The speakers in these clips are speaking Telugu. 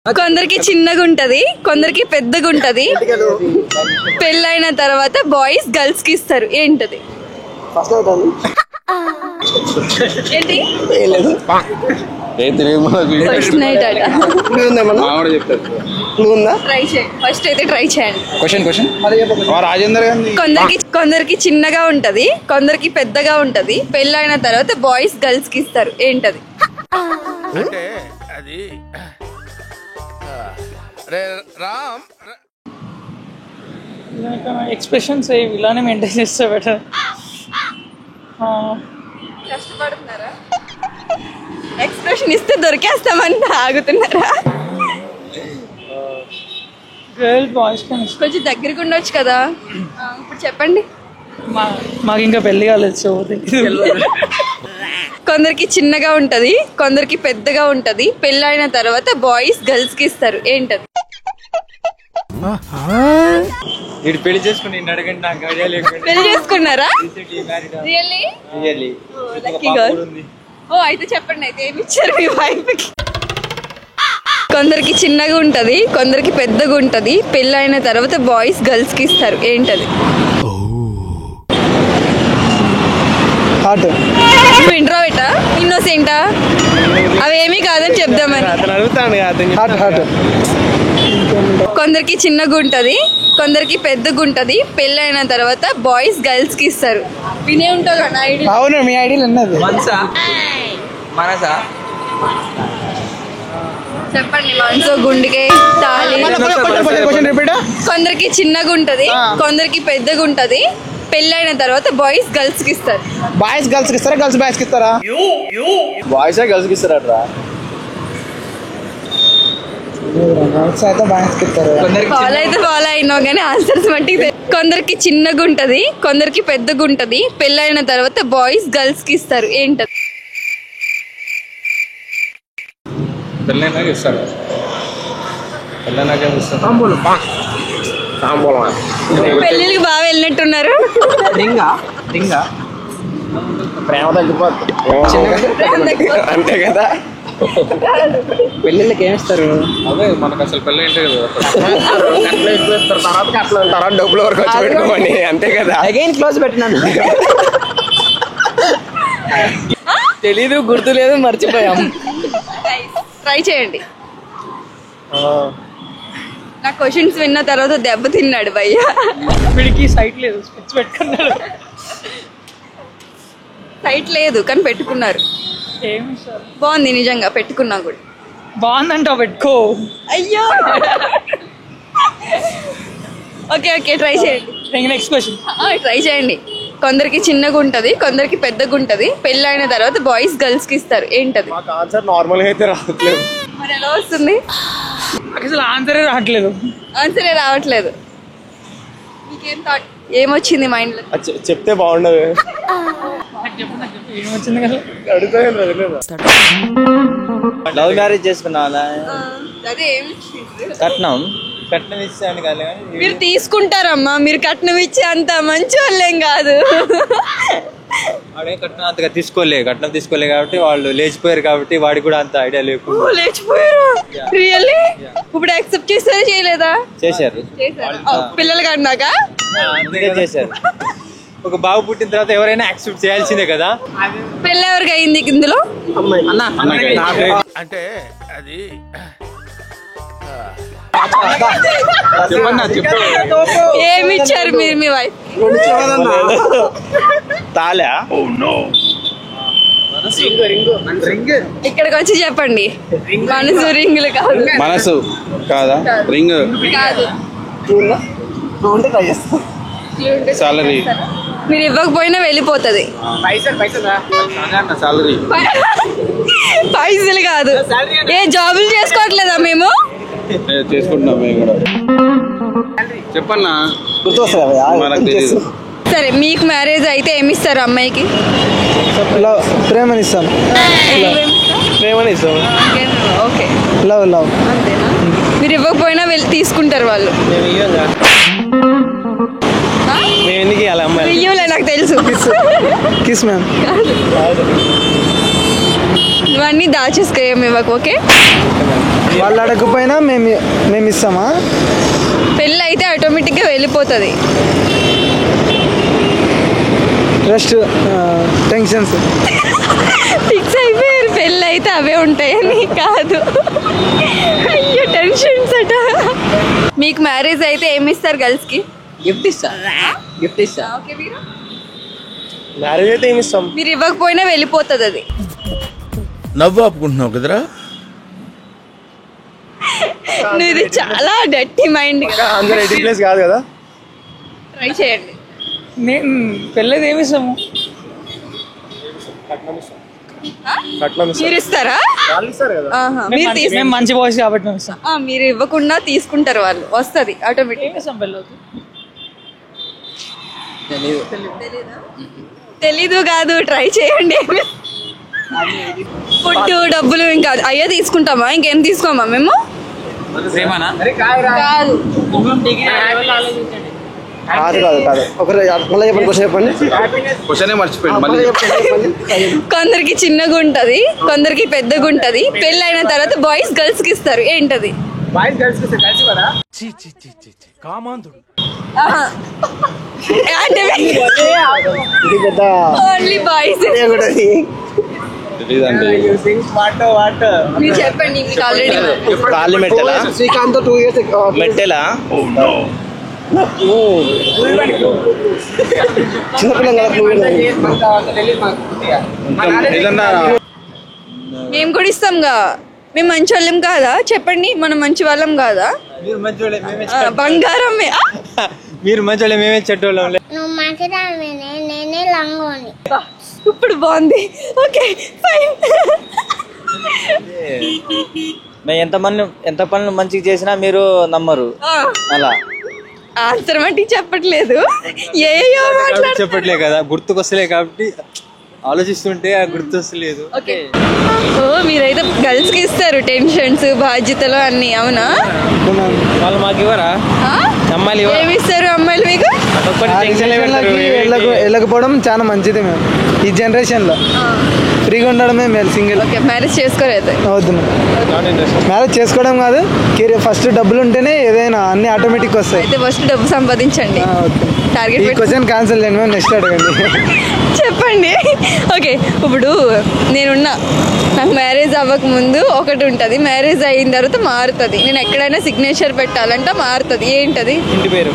కొందరికి చిన్నగా ఉంటది, కొందరికి పెద్దగా ఉంటది. పెళ్ళైన తర్వాత బాయ్స్ గర్ల్స్ కి ఇస్తారు. ఏంటది? ఏంటి? ఫస్ట్ నైట్ అట. ఫస్ట్ అయితే ట్రై చేయండి. కొందరికి చిన్నగా ఉంటది, కొందరికి పెద్దగా ఉంటది. పెళ్ళైన తర్వాత బాయ్స్ గర్ల్స్ కి ఇస్తారు. ఏంటది? ఎక్స్ప్రెషన్స్ ఇలానే మెయింటైన్ చేస్తే బెటర్. కష్టపడుతున్నారా? ఎక్స్ప్రెషన్ ఇస్తే దొరికేస్తామని ఆగుతున్నారా? గర్ల్ బాయ్స్ కొంచెం దగ్గరికి ఉండొచ్చు కదా. ఇప్పుడు చెప్పండి. మాకు ఇంకా పెళ్లి కాలేదు, సో కొందరికి చిన్నగా ఉంటది, కొందరికి పెద్దగా ఉంటది. పెళ్ళైన తర్వాత బాయ్స్ గర్ల్స్ కి ఇస్తారు. ఏంటది? పెళ్లి చేసుకుని పెళ్లి చేసుకున్నారా? ఓ అయితే చెప్పండి, అయితే ఏమి ఇచ్చారు మీ వైఫ్ కి? కొందరికి చిన్నగా ఉంటది, కొందరికి పెద్దగా ఉంటది. పెళ్ళైన తర్వాత బాయ్స్ గర్ల్స్ కి ఇస్తారు. ఏంటది? ఇంట్రోవర్టా, ఇన్నోసెంటా? అవేమీ కాదని చెప్దామని. కొందరికి చిన్నగా ఉంటది, కొందరికి పెద్దగా ఉంటది. పెళ్ళైన తర్వాత బాయ్స్ గర్ల్స్ కి ఇస్తారు. వినే ఉంటావు కదా ఐడియా? అవును, మీ ఐడియాలు ఉన్నది. చెప్పండి. మనసు, గుండెకే, తాళి. కొందరికి చిన్నగా ఉంటది, కొందరికి పెద్దగా ఉంటది. పెళ్ళైన తర్వాత బాయ్స్ గర్ల్స్ కి ఇస్తారు. బాయ్స్ గర్ల్స్ కి ఇస్తారా, గర్ల్స్ బాయ్స్ కి ఇస్తారా? బాయ్స్ గర్ల్స్ కి ఇస్తారా? ఫాలో అయితే ఫాలో అయినావు కానీ ఆన్సర్స్ మట్టికి. కొందరికి చిన్నగా ఉంటది, కొందరికి పెద్దగా ఉంటది. పెళ్ళైన తర్వాత బాయ్స్ గర్ల్స్ కి ఇస్తారు. ఏంటది? పెళ్ళిళ్ళకి బాగా వెళ్ళినట్టున్నారు. ప్రేమ తగ్గిపోతుంది అంతే కదా. పెళ్ళిళ్ళకి ఏమిస్తారు? అదే మనకు అసలు పెళ్ళి ఏంటి తర్వాత డబ్బులు వరకు వచ్చి పెట్టుకోమని, అంతే కదా. అగైన్ క్లోజ్ పెట్టినాను. తెలీదు, గుర్తు లేదు, మర్చిపోయాం. ట్రై చేయండి. నా క్వశ్చన్స్ విన్న తర్వాత దెబ్బ తిన్నాడు భయ్య. వీడికి సైట్ లేదు, స్పెక్స్ పెట్టుకున్నాడు. సైట్ లేదు కానీ పెట్టుకున్నారు. బాగుంది నిజంగా, పెట్టుకున్నా కూడా బాగుందంటావు, పెట్టుకో. అయ్యో. ఓకే ఓకే, ట్రై చేయండి. నెక్స్ట్ క్వశ్చన్ ట్రై చేయండి. కొందరికి చిన్నగా ఉంటది, కొందరికి పెద్దగా ఉంటది. పెళ్ళైన తర్వాత బాయ్స్ గర్ల్స్ కి ఇస్తారు. ఏంటది? ఆన్సర్ నార్మల్ గా అయితే రావట్లేదు. మరి ఎలా వస్తుంది? అసలు ఆన్సరే రావట్లేదు. ఆన్సరే రావట్లేదు. మీకేం థాట్, ఏమొచ్చింది మైండ్ లో? చెప్తే బాగుండదు. ఏమొచ్చింది కదా? లవ్ మ్యారేజ్ చేసుకున్నా. అదే కట్నం ఇచ్చాను కానీ మీరు తీసుకుంటారమ్మా. మీరు కట్నం ఇచ్చే అంత మంచి వాళ్ళేం కాదు. వాడే కట్నం అంతగా కట్నం తీసుకోలే కాబట్టి వాళ్ళు లేచిపోయారు. కాబట్టి వాడికి కూడా అంత ఐడియా లేకు. లేచిపోయారు రియల్లీ? ఇప్పుడు యాక్సెప్ట్ చేస్తారా చేయలేదా? చేశారు. పిల్లలు కన్నాక అందుకే చేశారు. ఒక బాబు పుట్టిన తర్వాత ఎవరైనా యాక్సెప్ట్ చేయాల్సిందే కదా. పెళ్ళి ఎవరికి అయింది ఇందులో? అంటే అది ఏమి ఇచ్చారు మీరు మీ వైఫ్? తాళా? ఇక్కడికి వచ్చి చెప్పండి. మనసు రింగులు కాదు. మనసు కాదా? రింగ్ కాదు. సాలరీ. మీరు ఇవ్వకపోయినా వెళ్ళిపోతుంది. సాలరీ పైసలు కాదు. ఏ జాబులు చేసుకోవట్లేదా మేము? చేసుకుంటున్నాం మేము కూడా. చెప్పన్నా. సరే, మీకు మ్యారేజ్ అయితే ఏమి ఇస్తారు అమ్మాయికి? ప్రేమని ఇస్తాం. ఓకే, లవ్ లవ్ అంతేనా? మీరు ఇవ్వకపోయినా వెళ్ళి తీసుకుంటారు వాళ్ళు. ఇవ్వలే, నాకు తెలుసు. Kiss ma'am. ఇవన్నీ దాచేసుకో, ఏమి ఇవ్వకు. ఓకే, వాళ్ళు అడగకపోయినా మేము ఇస్తామా? పెళ్ళి అయితే ఆటోమేటిక్గా వెళ్ళిపోతుంది. రెస్ట్ టెన్షన్స్ ఫిక్స్ అయిపోయారు, పెళ్ళి అయితే అవే ఉంటాయని. కాదు, అయ్యో టెన్షన్స్ అట. మీకు మ్యారేజ్ అయితే ఏమి ఇస్తారు గర్ల్స్కి? గిఫ్ట్ ఇస్తా. ఓకే, మీరు మ్యారేజ్ అయితే ఏమి ఇస్తాం? మీరు ఇవ్వకపోయినా వెళ్ళిపోతుంది అది. నవ్వు ఆపుకుంటున్నావు కదరా. నువ్వు ఇది చాలా డర్టీ మైండ్. అందరూ 18+ కాదు కదా. ట్రై చేయండి. నేను పెళ్ళేది ఏమి ఇస్తాము? మీరు ఇస్తారా? ఆహా, మీరు మేము మంచి బాయ్స్ కాబట్టి మేము ఇస్తాం. మీరు ఇవ్వకుండా తీసుకుంటారు వాళ్ళు, వస్తుంది ఆటోమేటిక్. తెలీదు కాదు, ట్రై చేయండి. ఫుడ్ డబ్బులు ఇంకా అయ్యే తీసుకుంటామా? ఇంకేం తీసుకోమా మేము? కాదు, కొందరికి చిన్నగా ఉంటది, కొందరికి పెద్దగా ఉంటది. పెళ్ళి అయిన తర్వాత బాయ్స్ గర్ల్స్ కి ఇస్తారు. ఏంటది? Only boys. మీరు చెప్పండి, మీకు ఆల్రెడీ శ్రీకాంత్ 2 years మెట్టెలా మేము కూడా ఇస్తాంగా. మేము మంచి వాళ్ళం కాదా? చెప్పండి, మనం మంచి వాళ్ళం కాదా? మీరు మంచోళ్ళే, బంగారం. మీరు మంచోళ్ళే, మేమే చెడ్డోళ్ళం. నేనే లంగోని. ఇప్పుడు బాగుంది. Okay, fine. మేము ఎంత పనులు మంచిగా చేసినా మీరు నమ్మరు. అలా ఆన్సర్ మట్టి చెప్పట్లేదు, చెప్పట్లే కదా, గుర్తుకొస్తలే కాబట్టి ఆలోచిస్తుంటే గుర్తొస్తలేదు. ఓకే, ఓ మీరైతే గర్ల్స్ కి ఇస్తారు టెన్షన్స్, బాధ్యతలు అన్ని. అవునా? వాళ్ళు మాకు ఇవ్వరా? అమ్మాయిలు ఏమి ఇస్తారు అమ్మాయిలు మీకు? వెళ్ళకపోవడం చాలా మంచిది. మేము ఈ జనరేషన్ లో ఫ్రీగా ఉండడమే మేలు. సింగిల్. ఓకే, మ్యారేజ్ చేసుకోలేదు. వద్దు, మ్యారేజ్ చేసుకోవడం కాదు, ఫస్ట్ డబ్బులు ఉంటేనే ఏదైనా అన్ని ఆటోమేటిక్ వస్తాయి. అయితే ఫస్ట్ డబ్బు సంపాదించండి. టార్గెట్ క్వశ్చన్ క్యాన్సిల్ చేయండి, మేము నెక్స్ట్ అడగండి. చెప్పండి. ఓకే, ఇప్పుడు నేనున్నా, నాకు మ్యారేజ్ అవ్వక ముందు ఒకటి ఉంటుంది, మ్యారేజ్ అయిన తర్వాత మారుతుంది. నేను ఎక్కడైనా సిగ్నేచర్ పెట్టాలంటే మారుతుంది. ఏంటది? ఇంటి పేరు.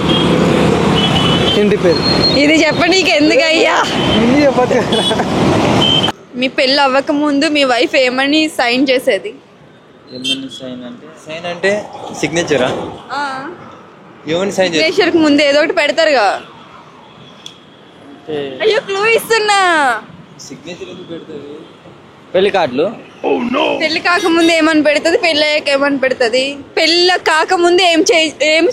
ఇంటి పేరు. ఇది చెప్పండి, నీకు ఎందుకు అయ్యా? మీ పెళ్ళి అవ్వక ముందు మీ వైఫ్ ఏమని సైన్ చేసేది? సైన్ అంటే సిగ్నేచరా? ఏమని సైన్ చేస్తారు? సిగ్నేచర్ కి ముందు ఏదో ఒకటి పెడతారుగా. అయ్యో, క్లూ ఇస్తున్నా. సిగ్నేచర్ ఎందుకు పెడతారు? పెళ్లి కార్డులు. పెళ్లి కాకముందు ఏమని పెడుతుంది, పెళ్ళి అయ్యాక ఏమని పెడుతుంది? పెళ్ళి కాకముందు ఏం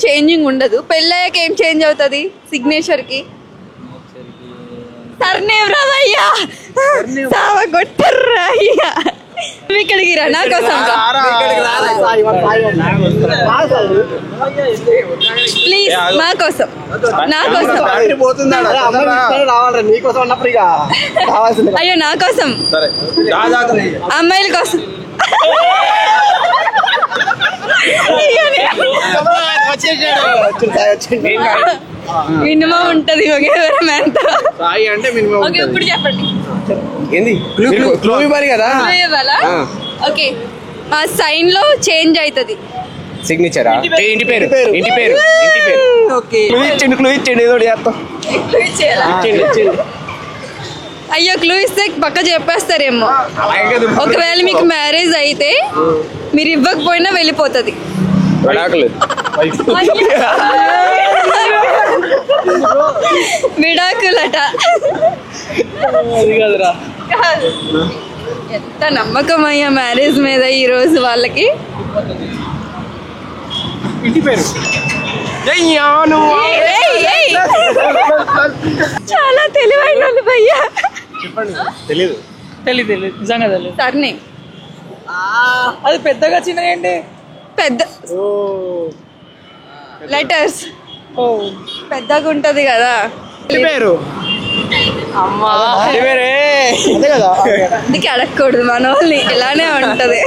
చేంజింగ్ ఉండదు, పెళ్ళి అయ్యాక ఏం చేంజ్ అవుతుంది సిగ్నేచర్ కి? సర్నేమ్ రావయ్యా, సావగొట్టర్రా అయ్యా. ఇక్కడికి రా, నా కోసం ప్లీజ్, నా కోసం, నా కోసం. అయ్యో, నా కోసం, అమ్మాయిల కోసం. మినిమం ఉంటది. ఇప్పుడు చెప్పండి. ఓకే, ఆ సైన్ లో చేంజ్ అవుతుంది. సిగ్నేచరా? ఇంటి పేరు. ఇంటి పేరు. ఓకే, అయ్యో, క్లూ ఇస్తే పక్క చెప్పేస్తారేమో. ఒకవేళ మీకు మ్యారేజ్ అయితే మీరు ఇవ్వకపోయినా వెళ్ళిపోతుంది. విడాకులట. ఎంత నమ్మకం అయ్యా మ్యారేజ్ మీద ఈ రోజు వాళ్ళకి. ఇంటి పేరు. చాలా తెలివైన వాళ్ళు భయ్యా. తెలీదు నిజంగా తెలియదు. సర్నే అది పెద్దగా చిన్నగా ఏంటి? పెద్ద లెటర్స్ పెద్దగా ఉంటది కదా. పేరు అమ్మా అదే కదా అందుకే అడగకూడదు మన వాళ్ళని ఇలానే ఉంటది